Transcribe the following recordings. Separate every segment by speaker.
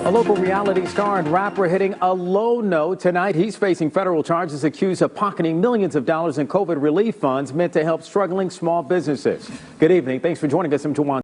Speaker 1: A local reality star and rapper hitting a low note tonight. He's facing federal charges accused of pocketing millions of dollars in COVID relief funds meant to help struggling small businesses. Good evening. Thanks for joining us. I'm Tawan.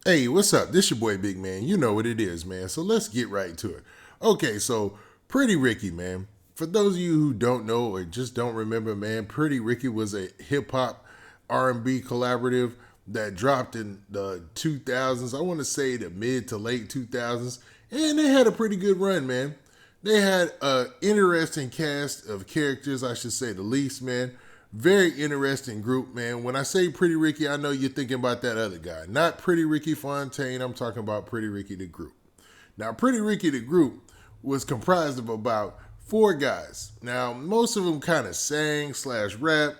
Speaker 2: Hey, what's up? This your boy Big Man. You know what it is, man. So let's get right to it. Okay, so Pretty Ricky, man. For those of you who don't know or just don't remember, man, Pretty Ricky was a hip-hop R&B collaborative that dropped in the 2000s. I want to say the mid to late 2000s. And they had a pretty good run, man. They had an interesting cast of characters, I should say the least, man. Very interesting group, man. When I say Pretty Ricky, I know you're thinking about that other guy. Not Pretty Ricky Fontaine. I'm talking about Pretty Ricky the group. Now, Pretty Ricky the group was comprised of about 4 guys. Now, most of them kind of sang / rap.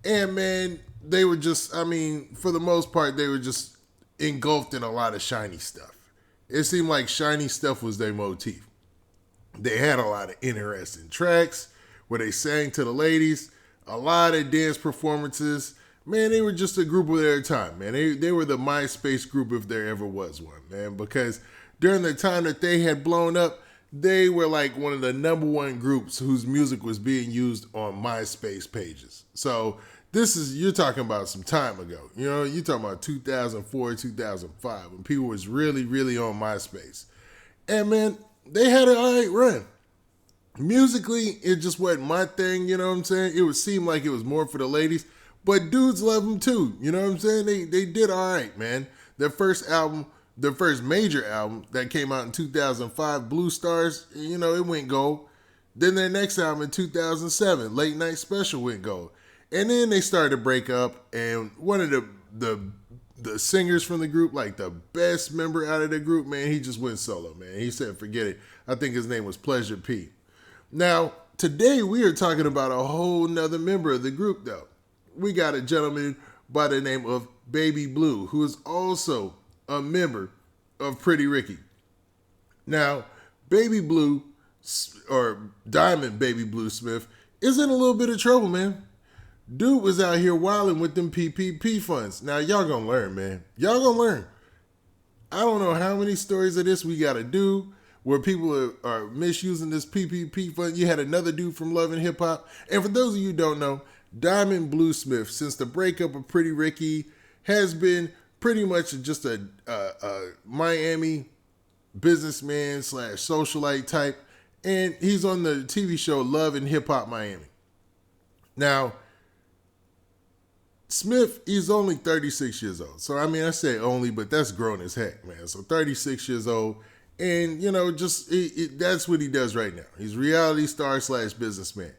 Speaker 2: And, man, they were just, for the most part, they were just engulfed in a lot of shiny stuff. It seemed like shiny stuff was their motif. They had a lot of interesting tracks where they sang to the ladies, a lot of dance performances. Man, they were just a group of their time, man. They were the MySpace group if there ever was one, man. Because during the time that they had blown up, they were like one of the #1 groups whose music was being used on MySpace pages. So you're talking about some time ago. You know, you're talking about 2004, 2005, when people was really, really on MySpace. And man, they had an all right run. Musically, it just wasn't my thing, you know what I'm saying? It would seem like it was more for the ladies, but dudes love them too, you know what I'm saying? They did all right, man. Their first major album that came out in 2005, Blue Stars, you know, it went gold. Then their next album in 2007, Late Night Special, went gold. And then they started to break up, and one of the singers from the group, like the best member out of the group, man, he just went solo, man. He said, forget it. I think his name was Pleasure P. Now, today we are talking about a whole nother member of the group, though. We got a gentleman by the name of Baby Blue, who is also a member of Pretty Ricky. Now, Baby Blue, or Diamond Baby Blue Smith, is in a little bit of trouble, man. Dude was out here wilding with them PPP funds. Now, y'all gonna learn, man. Y'all gonna learn. I don't know how many stories of this we gotta do where people are misusing this PPP fund. You had another dude from Love and Hip Hop. And for those of you who don't know, Diamond Blue Smith, since the breakup of Pretty Ricky, has been pretty much just a Miami businessman / socialite type. And he's on the TV show Love and Hip Hop Miami. Now, Smith, he's only 36 years old. So, I say only, but that's grown as heck, man. So 36 years old. And, you know, that's what he does right now. He's reality star / businessman.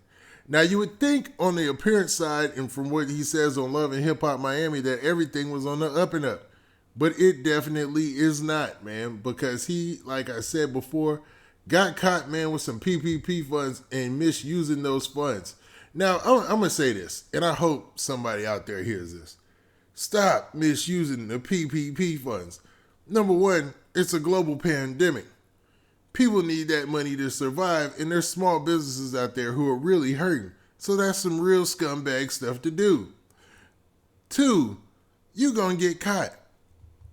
Speaker 2: Now, you would think on the appearance side and from what he says on Love and Hip Hop Miami that everything was on the up and up. But it definitely is not, man. Because he, like I said before, got caught, man, with some PPP funds and misusing those funds. Now, I'm going to say this, and I hope somebody out there hears this. Stop misusing the PPP funds. Number one, it's a global pandemic. People need that money to survive, and there's small businesses out there who are really hurting. So that's some real scumbag stuff to do. 2, you gonna get caught.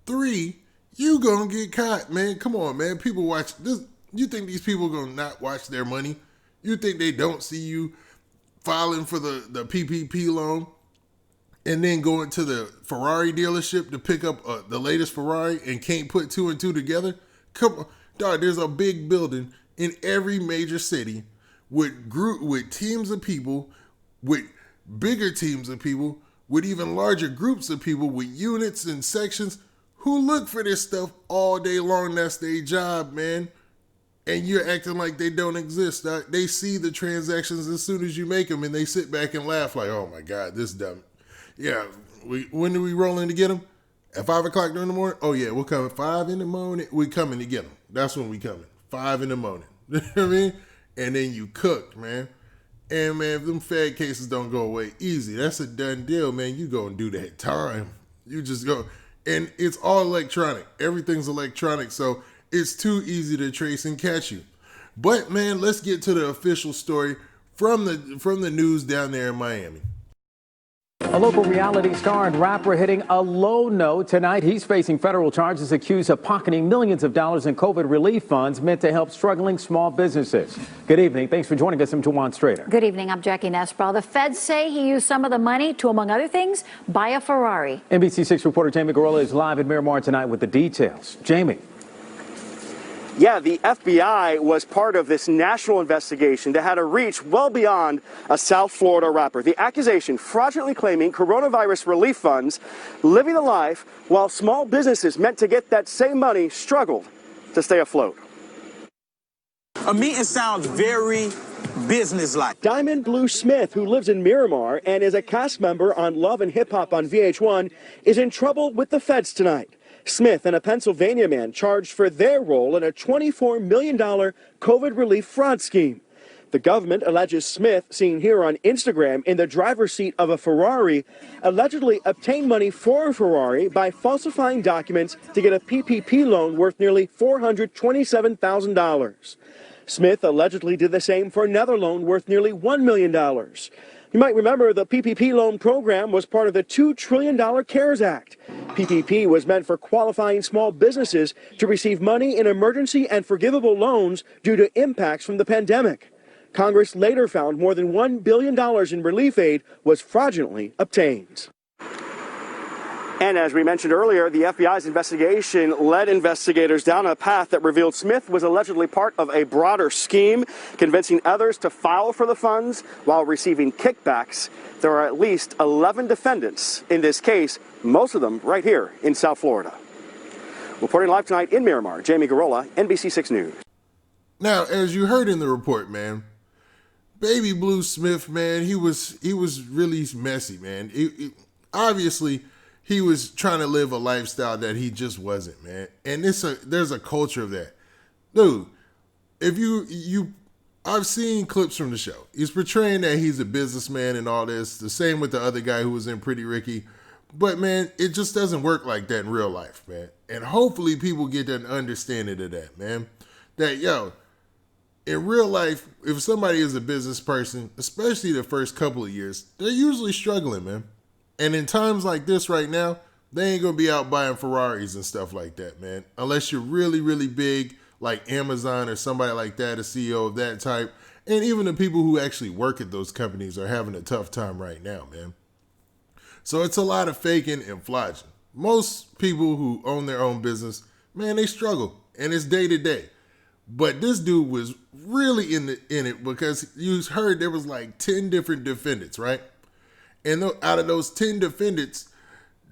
Speaker 2: 3, you gonna get caught, man. Come on, man. People watch this. You think these people gonna not watch their money? You think they don't see you filing for the PPP loan and then going to the Ferrari dealership to pick up the latest Ferrari and can't put 2 and 2 together? Come on, dog. There's a big building in every major city with teams of people, with bigger teams of people, with even larger groups of people, with units and sections who look for this stuff all day long. That's their job, man. And you're acting like they don't exist. They see the transactions as soon as you make them, and they sit back and laugh like, oh my God, this dumb. Yeah, when do we roll in to get them? At 5 o'clock during the morning? Oh yeah, we're coming 5 in the morning. We're coming to get them. That's when we coming. 5 in the morning. You know what I mean? And then you cooked, man. And man, if them Fed cases don't go away easy, that's a done deal, man. You go and do that time. You just go. And it's all electronic. Everything's electronic, so it's too easy to trace and catch you. But man, let's get to the official story from the news down there in Miami.
Speaker 1: A local reality star and rapper hitting a low note tonight. He's facing federal charges accused of pocketing millions of dollars in COVID relief funds meant to help struggling small businesses. Good evening. Thanks for joining us. I'm Tawan Strader.
Speaker 3: Good evening. I'm Jackie Nesbrow. The feds say he used some of the money to, among other things, buy a Ferrari.
Speaker 1: NBC6 reporter Jamie Garola is live in Miramar tonight with the details. Jamie.
Speaker 4: Yeah, the FBI was part of this national investigation that had a reach well beyond a South Florida rapper. The accusation fraudulently claiming coronavirus relief funds, living the life while small businesses meant to get that same money struggled to stay afloat.
Speaker 5: A meeting sounds very businesslike.
Speaker 4: Diamond Blue Smith, who lives in Miramar and is a cast member on Love and Hip Hop on VH1, is in trouble with the feds tonight. Smith and a Pennsylvania man charged for their role in a $24 million COVID relief fraud scheme. The government alleges Smith, seen here on Instagram in the driver's seat of a Ferrari, allegedly obtained money for a Ferrari by falsifying documents to get a PPP loan worth nearly $427,000. Smith allegedly did the same for another loan worth nearly $1 million. You might remember the PPP loan program was part of the $2 trillion CARES Act. PPP was meant for qualifying small businesses to receive money in emergency and forgivable loans due to impacts from the pandemic. Congress later found more than $1 billion in relief aid was fraudulently obtained. And as we mentioned earlier, the FBI's investigation led investigators down a path that revealed Smith was allegedly part of a broader scheme, convincing others to file for the funds while receiving kickbacks. There are at least 11 defendants in this case, most of them right here in South Florida. Reporting live tonight in Miramar, Jamie Garola, NBC6 News.
Speaker 2: Now, as you heard in the report, man, Baby Blue Smith, man, he was really messy, man. Obviously, he was trying to live a lifestyle that he just wasn't, man. And there's a culture of that. Dude, if I've seen clips from the show. He's portraying that he's a businessman and all this. The same with the other guy who was in Pretty Ricky. But, man, it just doesn't work like that in real life, man. And hopefully people get an understanding of that, man. That, yo, in real life, if somebody is a business person, especially the first couple of years, they're usually struggling, man. And in times like this right now, they ain't going to be out buying Ferraris and stuff like that, man. Unless you're really, really big, like Amazon or somebody like that, a CEO of that type. And even the people who actually work at those companies are having a tough time right now, man. So it's a lot of faking and flogging. Most people who own their own business, man, they struggle. And it's day to day. But this dude was really in it because you heard there was like 10 different defendants, right? And out of those 10 defendants,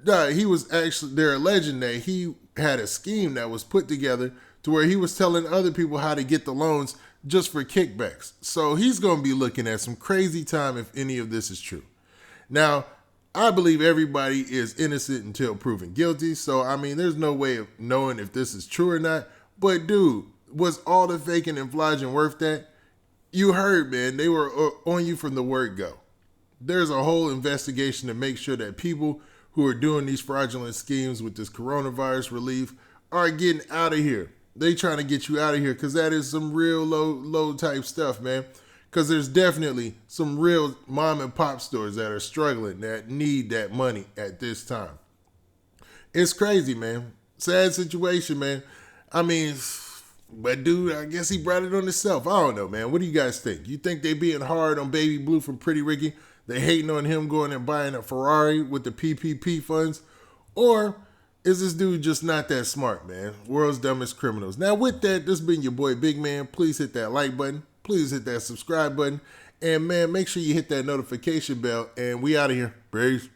Speaker 2: they're alleging that he had a scheme that was put together to where he was telling other people how to get the loans just for kickbacks. So he's going to be looking at some crazy time if any of this is true. Now, I believe everybody is innocent until proven guilty. So, I mean, there's no way of knowing if this is true or not. But, dude, was all the faking and flogging worth that? You heard, man, they were on you from the word go. There's a whole investigation to make sure that people who are doing these fraudulent schemes with this coronavirus relief are getting out of here. They trying to get you out of here because that is some real low type stuff, man. Because there's definitely some real mom and pop stores that are struggling that need that money at this time. It's crazy, man. Sad situation, man. I mean, but dude, I guess he brought it on himself. I don't know, man. What do you guys think? You think they being hard on Baby Blue from Pretty Ricky? They hating on him going and buying a Ferrari with the PPP funds? Or is this dude just not that smart, man? World's dumbest criminals. Now, with that, this has been your boy Big Man. Please hit that like button. Please hit that subscribe button. And, man, make sure you hit that notification bell. And we out of here. Peace.